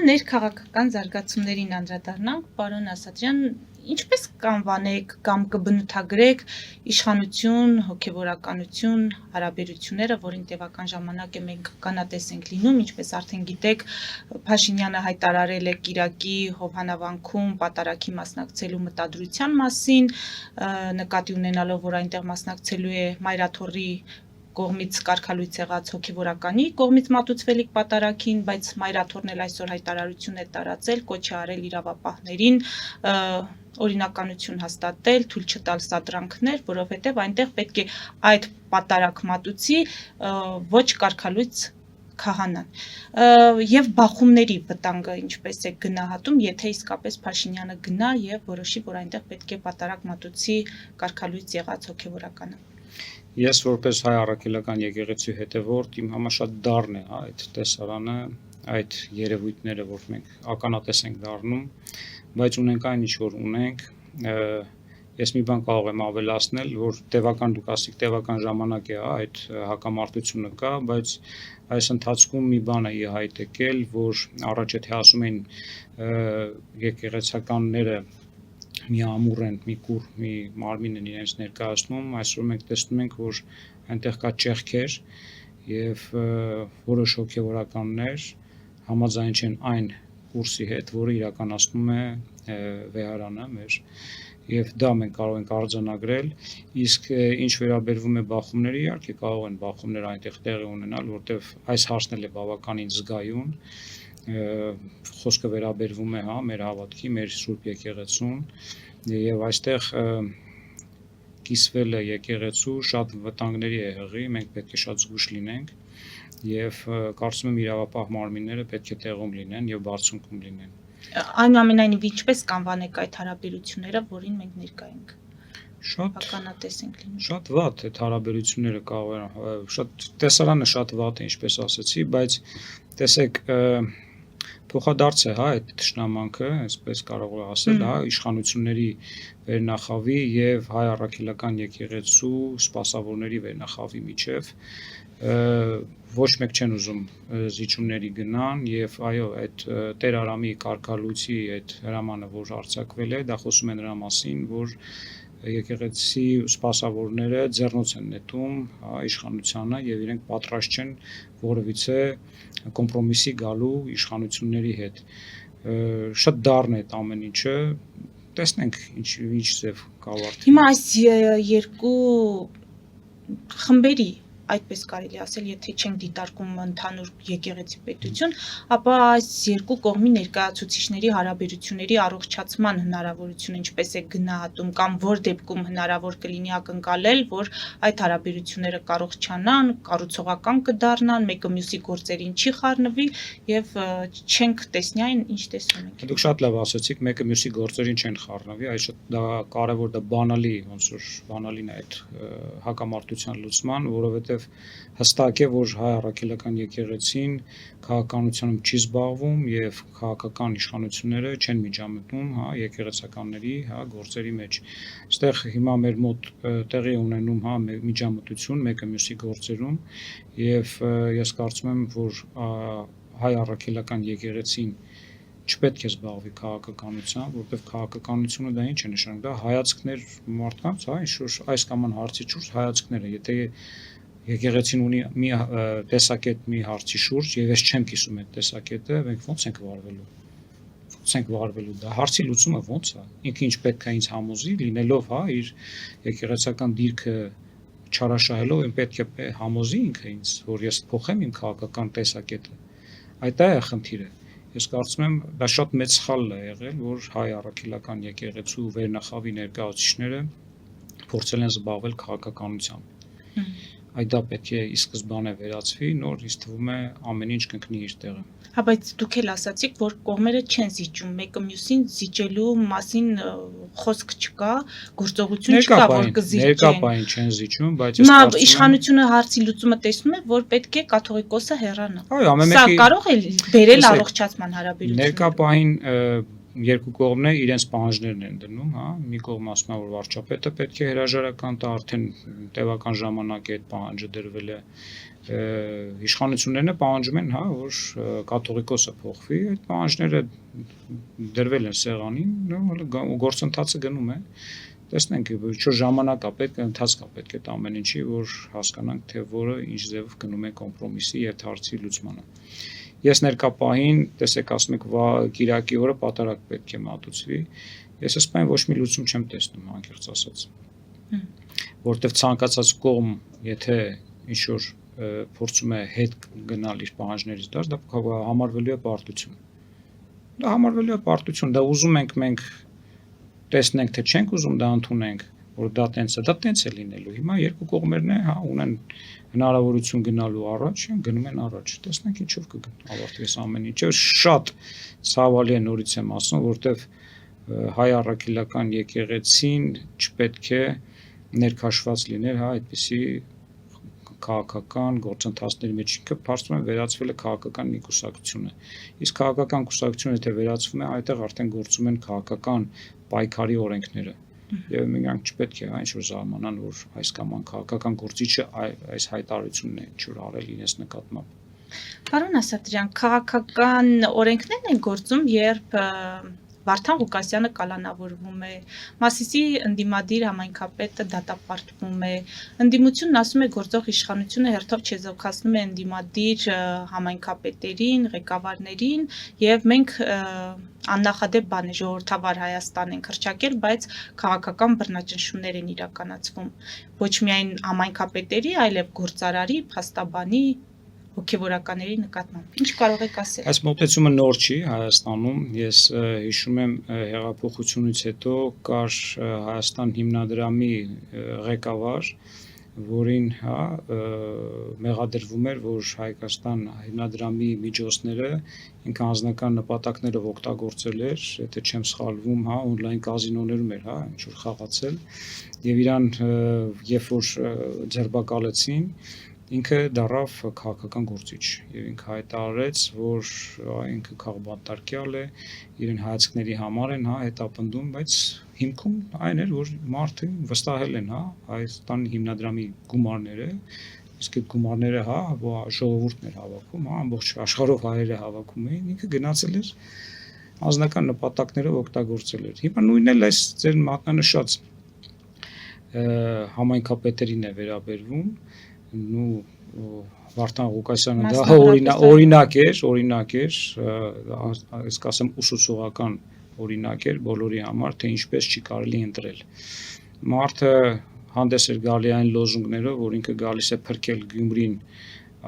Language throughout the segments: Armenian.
ներքաղաքական զարգացումներին անդրադառնանք, պարոն Ասատրյան, ինչպես կանվանեք կամ կբնութագրեք իշխանություն, հոգևորականություն հարաբերությունները, որին տևական ժամանակ է մենք ականատես ենք լինում, ինչպես արդեն գիտեք, Փաշինյանը հայտարարել է Կիրակի Հովհաննավանքում պատարագի մասնակցելու մտադրության մասին, նկատի ունենալով, որ այնտեղ մասնակցելու է Մայրաթոռի կողմից կարգալույծ եղած հոգևորականի կողմից մատուցվելիք պատարագին, բայց Մայրաթոռն էլ այսօր հայտարարություն է տարածել, կոչ է արել իրավապահներին օրինականություն հաստատել, թույլ չտալ սադրանքներ, որովհետև այնտեղ պետք է այդ պատարագ մատուցի ոչ կարգալույծ քահանան եւ բախումների վտանգը ինչպես է գնահատում, եթե իսկապես Փաշինյանը գնա եւ որոշի, որ այնտեղ պետք է պատարագ մատուցի կարգալույծ եղած հոգևորականը։ Ես որպես հայ առաքելական եկեղեցու հետևորդ իմ համար շատ դառն է այդ տեսարանը, այդ երևույթները, որ մենք ականատես ենք դառնում, բայց ունենք այն ինչ որ ունենք, ես մի բան կարող եմ ավելացնել, որ տևական դուք ասիք տևական ժամանակ է այդ հակամարտությունը կա, բայց այս ընթացքում մի բան է հայտ եկել, որ առաջ եթե ասում էին եկեղեցականները մի ամուր են, մի կուր, մի մարմին են իրենց ներկայացնում, այսօր մենք տեսնում ենք, որ այնտեղ կա ճեղքեր եւ որոշ հոգեվորականներ համաձայն չեն այն կուրսի հետ, որը իրականացնում է վեհարանը մեր եւ դա մենք կարող ենք արձանագրել, իսկ ինչ վերաբերվում է բախումների, իհարկե կարող են բախումներ այնտեղ տեղի ունենալ, որտեղ այս հարցն էլ է բավականին զգայուն, խոսքը վերաբերվում է մեր հավատքի, մեր Սուրբ եկեղեցուն եւ այստեղ կիսվել է եկեղեցու շատ վտանգների է եղի, մենք պետք է շատ զգուշ լինենք եւ կարծում եմ իրավապահ մարմինները պետք է տեղում լինեն եւ բարձունքում լինեն։ Այնուամենայնիվ ինչպես կանվանեք այդ հարաբերությունները, որին մենք ներկա ենք։ Ականատես ենք լինում։ Շատ վատ այդ հարաբերությունները կարող են, շատ տեսարանը շատ վատ է, ինչպես ասացի, բայց տեսեք փոխադարձ է այդ ճշնամանքը, այսպես կարող է ասել, իշխանությունների վերնախավի եւ հայ առաքելական եկեղեցու սպասավորների վերնախավի միջև ոչ մեկ չեն ուզում զիջումների գնան եւ այո այդ Տեր Արամի կարգալույցի այդ հրամանը որ արձակվել է դա խոսում է նրա մասին որ եկեղեցի սպասավորները ձեռնոց են նետում իշխանությանը եւ իրենք պատրաստ չեն որևիցե կոմպրոմիսի գալու իշխանությունների հետ շատ դառն է այդ ամեն ինչը տեսնենք ինչ ձև կավարտի հիմա այս երկու խմբերի այդպես կարելի ասել, եթե չենք դիտարկում ընդհանուր եկեղեցի պետություն, ապա այս երկու կողմի ներկայացուցիչների հարաբերությունների առողջացման հնարավորությունը ինչպես է գնահատում կամ որ դեպքում հնարավոր կլինի ակնկալել, որ այդ հարաբերությունները կառողջանան, կառուցողական կդառնան, մեկը մյուսի գործերին չի խառնվի եւ չենք տեսնի այն, ինչ տեսնում ենք։ Դուք շատ լավ ասացիք, մեկը մյուսի գործերին չեն խառնվի, այս դա կարևոր դա բանալի, ոնց որ բանալին է այդ հակամարտության լուծման, որովհետեւ հստակ է, որ հայ առաքելական եկեղեցին քաղաքականությամբ չի զբաղվում եւ քաղաքական իշխանությունները չեն միջամտնում, եկեղեցականների, գործերի մեջ։ Այստեղ հիմա մեր մոտ տեղի ունենում, միջամտություն մեկը մյուսի գործերում եւ ես կարծում եմ, որ հայ առաքելական եկեղեցին չպետք է զբաղվի քաղաքականությամբ, որովհետեւ քաղաքականությունը դա ինչ է նշանակում, դա հայացքներ մարդկանց, ինչ-որ այս կամ այն հարցի շուրջ հայացքները, եթե եկեղեցին ունի մի տեսակետ մի հարցի շուրջ եւ ես չեմ կիսում այդ տեսակետը, մենք ո՞նց ենք վարվելու։ Ո՞նց ենք վարվելու։ Դա հարցի լուծումը ո՞նց է։ Ինքը ինչ պետք է ինձ համոզի, լինելով, իր եկեղեցական դիրքը չարաշահելով, այն պետք է համոզի ինքը ինձ, որ ես փոխեմ իմ քաղաքական տեսակետը։ Այդ է խնդիրը։ Ես կարծում եմ, դա շատ մեծ սխալ է եղել, որ հայ առաքելական եկեղեցու վերնախավի ներկայացուցիչները փորձել են զբաղվել քաղաքականությամբ։ Այդ դա պետք է ի սկզբանե վերացվի, նոր ինձ թվում է ամեն ինչ կընկնի իր տեղը։ Հա բայց դուք էլ ասացիք, որ կողմերը չեն զիջում, մեկը մյուսին զիջելու մասին խոսք չկա, գործողություն չկա, որ կզիջեն։ Ներկապային չեն զիջում, բայց ես կարծում եմ իշխանությունը հարցի լուծումը տեսնում է, որ պետք է կաթողիկոսը հեռանա։ Այո, ամեն մեկի սա կարող է բերել առողջացման հարաբերություններ։ Ներկապային երկու կողմն է իրենց պահանջներն են դնում, հա, մի կողմ ասում է որ վարչապետը պետք է հրաժարական տա, արդեն տևական ժամանակ է այդ պահանջը դրվել է, իշխանություններն պահանջում են, հա, որ կաթողիկոսը փոխվի, այդ պահանջները դրվել են սեղանին, ու գործընթացը գնում է, տեսնենք ինչ ժամանակ է պետք, ընթացք է պետք է ամեն ինչի, որ հասկանանք թե որը ինչ ձևով գնում է կոմպրոմիսի եւ հարցի լուծմանը։ Ես ներկա պահին, տեսեք, ասում եք Կիրակի օրը պատարակ պետք է մատուցվի, ես ասում եմ ոչ մի լուծում չեմ տեսնում, անկեղծ ասած, որտեվ ցանկացած կողմ, եթե ինչ որ փորձում է հետ գնալ իր պահանջներից դուրս, դա համարվելու է պարտություն։ Դա համարվելու է պարտություն, դա ուզում ենք մենք տեսնենք, թե չենք ուզում դա ընդունենք, որ դա տենց է լինելու։ Հիմա երկու կողմերն է, հա, ունեն հնարավորություն գնալու առաջ, գնում են առաջ։ Տեսնենք ինչով կավարտվի այս ամեն ինչը։ Շատ ցավալի է, նորից եմ ասում, որտեվ հայ առաքելական եկեղեցին չպետք է ներքաշված լիներ, հա, այդպիսի քաղաքական գործընթացների մեջ ինքը փաստորեն վերածվել է քաղաքական մի կուսակցություն է։ Իսկ քաղաքական կուսակցությունը եթե վերածվում է, այդտեղ արդեն գործում են քաղաքական պայքարի օրենքները։ Եվ մենք չպետք է այն ինչ-որ զարմանան, որ այս կամ այն քաղաքական գործիչը այս հայտարարությունն է ինչ-որ արել իրենց նկատմամբ։ Պարոն Ասատրյան, քաղաքական օրենքներն են գործում, երբ Վարդան Ղուկասյանը կալանավորվում է, Մասիսի ընդդիմադիր համայնքապետը դատապարտվում է, ընդդիմությունն ասում է գործող իշխանությունը հերթով չեզոքացնում է ընդդիմադիր համայնքապետերին, ղեկավարներին, եւ մենք աննախադեպ բան է ժողովրդավար Հայաստան ենք հռչակել, բայց քաղաքական բռնաճնշումներ են իրականացվում ոչ միայն համայնքապետերի, այլև գործարարի, փաստաբանի, հոգևորականների նկատմամբ։ Ինչ կարող եք ասել։ Այս մոտեցումը նոր չի Հայաստանում։ Ես հիշում եմ հեղափոխությունից հետո կար Հայաստան հիմնադրամի ղեկավար, որին հա մեղադրվում էր, որ Հայկական հիմնադրամի միջոցները ինքը անձնական նպատակներով օգտագործել էր, եթե չեմ սխալվում, հա, on-line կազինոներում էր, հա, ինչ որ խաղացել, եւ իրան երբ որ ձերբակալեցին, ինքը դառավ քաղաքական գործիչ եւ ինքը հայտարարեց, որ ինքը քաղբանտարկյալ է, իրեն հայացքների համար են, հա, հետապնդում, բայց հիմքում այն էր, որ մարդը վստահել են, հա, Հայաստան հիմնադրամի գումարները, իսկ այդ գումարները, հա, ժողովուրդն էր հավաքում, հա, ամբողջ աշխարհով հայերը հավաքում էին, ինքը գնացել էր անձնական նպատակներով օգտագործել էր։ Հիմա նույնն էլ այս ձեր մատնանշած համայնքապետերին է վերաբերվում, Վարդան Ղուկասյանը դա օրինակ էր, այս կասեմ ուսուցողական օրինակ էր բոլորի համար, թե ինչպես չի կարելի ընտրել։ Մարդը հանդես էր գալի այն լոզունգներով, որ ինքը գալիս է փրկել Գյումրին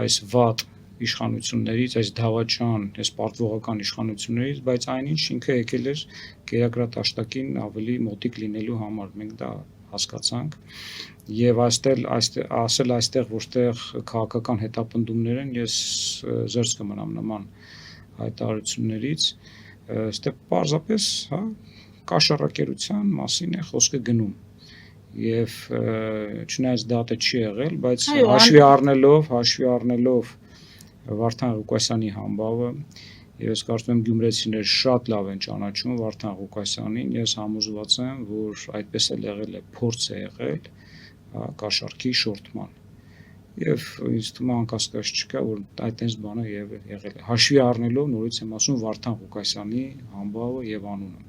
այս վատ իշխանություններից, այս դավաճան, այս պարտվողական իշխանություններից, բայց այնինչ ինքը եկել էր կերակրատաշտակին ավելի մոտիկ լինելու համար, մենք դա հասկացանք եւ ասել այստեղ որտեղ քաղաքական հետապնդումներ են, ես զերծ կմնամ նման հայտարարություններից, այստեղ պարզապես, հա, կաշառակերության մասին է խոսքը գնում եւ չնայած դատը չի եղել, բայց հաշվի առնելով Վարդան Ղուկասյանի համբավը եւ ես կարծում եմ գյումրեցիները շատ լավ են ճանաչում Վարդան Ղուկասյանին, ես համոզված եմ, որ այդպես էլ եղել է, փորձ է եղել կաշառքի շորթման եւ ինձ թվում է անկասկած չկա, որ այդտենց բանը եղել է, հաշվի առնելով նորից եմ ասում Վարդան Ղուկասյանի համբավը եւ անունը։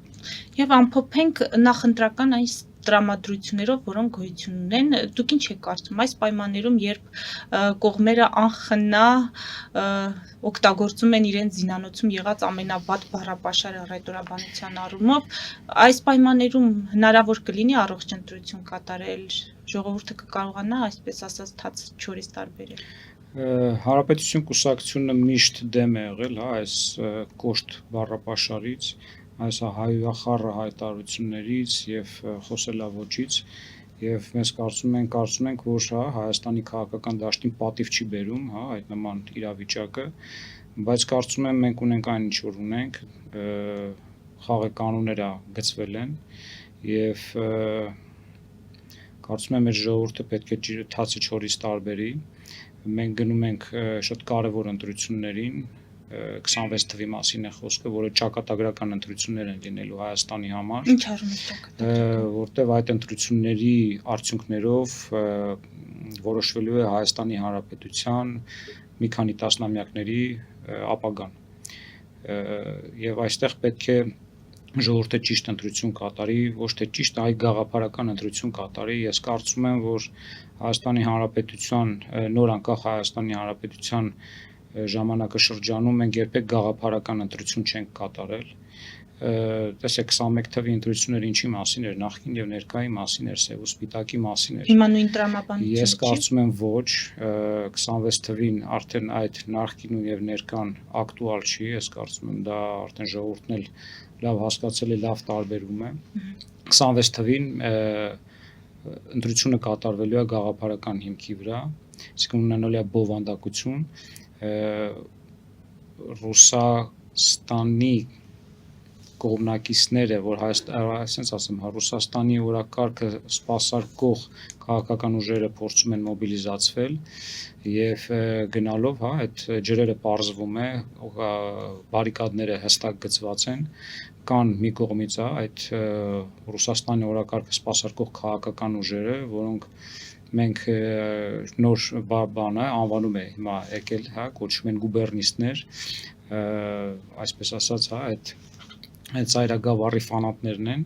Եվ ամփոփենք նախընտրական այս տրամադրություններով, որոնք գոյություն ունեն, դուք ինչ եք կարծում այս պայմաններում, երբ կողմերը անխնա օգտագործում են իրենց զինանոցում եղած ամենավատ բառապաշարը ռետորաբանության առումով, այս պայմաններում հնարավոր կլինի առողջ ընտրություն կատարել, ժողովուրդը կկարողանա, այսպես ասած, թաց չորից տարբերել։ Հանրապետություն կուսակցությունը միշտ դեմ է եղել, հա, այս կոշտ բառապաշարից, այս հայախառը հայտարարություններից եւ խոսելավոճից եւ մենք կարծում ենք, որ հա Հայաստանի քաղաքական դաշտին պատիվ չի բերում, հա, այդ նման իրավիճակը, բայց կարծում եմ մենք ունենք այն ինչ որ ունենք, խաղի կանոնները գծվել են եւ կարծում եմ մեր ժողովուրդը պետք է թացի չորից տարբերի, մենք գնում ենք շատ կարևոր ընտրություններին, 26 թվի մասին է խոսքը, որը ճակատագրական ընտրություններ են լինելու Հայաստանի համար, Ինչ առումով ճակատագրական, որտեղ այդ ընտրությունների արդյունքներով որոշվելու է Հայաստանի Հանրապետության մի քանի տասնամյակների ապագան։ Եվ այստեղ պետք է ժողովուրդը ճիշտ ընտրություն կատարի, ոչ թե ճիշտ, այլ գաղափարական ընտրություն կատարի։ Ես կարծում եմ, որ Հայաստանի Հանրապետության նոր անկախ Հայաստանի Հանրապետության ժամանակաշրջանում մենք երբեք գաղափարական ընտրություն չենք կատարել։ Տեսեք 21 թվի ընտրությունները ինչի մասին էր, նախկին եւ ներկայի մասին էր, սև ու սպիտակի մասին էր։ հիմա նույն տրամաբանությունը Ես չի։ կարծում եմ ոչ, 26 թվին արդեն այդ նախկինն եւ ներկան ակտուալ չի, ես կարծում եմ դա արդեն ժողովուրդն էլ լավ հասկացել է, լավ տարբերվում է։ 26 թվին ընտրությունը կատարվելու է գաղափարական հիմքի վրա, իսկ ունենալու է բովանդակություն Ռուսաստանի կողմնակիցները, որ այսպես ասեմ, Ռուսաստանի օրակարգը սպասարկող քաղաքական ուժերը փորձում են մոբիլիզացվել եւ գնալով, այդ ջրերը պարզվում է, բարիկադները հստակ գծված են, կան մի կողմից այդ Ռուսաստանի օրակարգը սպասարկող քաղաքական ուժերը, որոնք մենք նոր բանը անվանում է հիմա եկել, կոչվում են գուբերնիստներ, այսպես ասած, այդ ծայրագավառի ֆանատներն են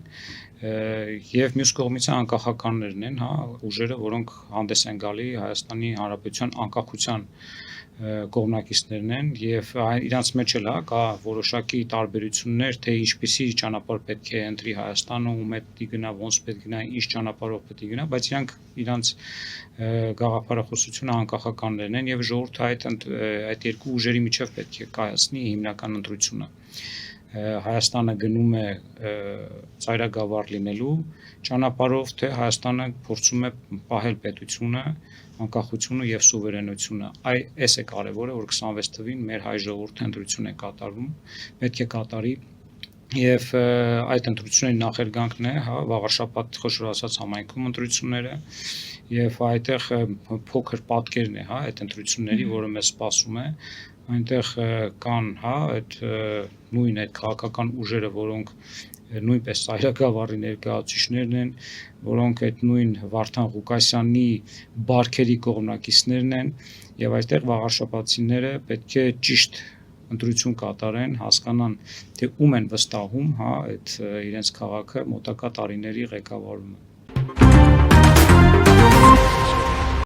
եւ մյուս կողմից անկախականներն են, ուժերը, որոնք հանդես են գալի Հայաստանի Հանրապետության անկախության կողմնակիցներն են եւ իրանց մեջ էլ կա որոշակի տարբերություններ, թե ինչպիսի ճանապարհ պետք է ընտրի Հայաստանը, ում հետ պիտի գնա, ոնց պետք գնա, ինչ ճանապարհով պետք է գնա, բայց իրանց գաղափարախոսությունը անկախականներն են եւ ժողովուրդը այդ երկու ուժերի միջև պետք է կայացնի հիմնական ընտրությունը։ Հայաստանը գնում է ծայրագավառ լինելու ճանապարհով, թե Հայաստանը փորձում է պահել պետությունը, անկախությունը եւ սուվերենությունը։ Այս է կարևորը, որ 26 թվին մեր հայ ժողովուրդը ընտրություն է կատարում, պետք է կատարի եւ այդ ընտրությունների նախերգանքն է, վաղարշաբաթ խոշոր ասած համայնքում ընտրությունները եւ այդտեղ փոքր պատկերն է, այդ ընտրությունների, որը մեզ սպասում է, այնտեղ կան, այդ նույն այդ քաղաքական ուժերը, որոնք նույնպես ծայրագավառի ներկայացուցիչներն են, որոնք այդ նույն Վարդան Ղուկասյանի բարքերի կողմնակիցներն են եւ այստեղ վաղարշաբաթցիները պետք է ճիշտ ընտրություն կատարեն, հասկանան, թե ում են վստահում, այդ իրենց քաղաքը մոտակա տարիների ղեկավարումը։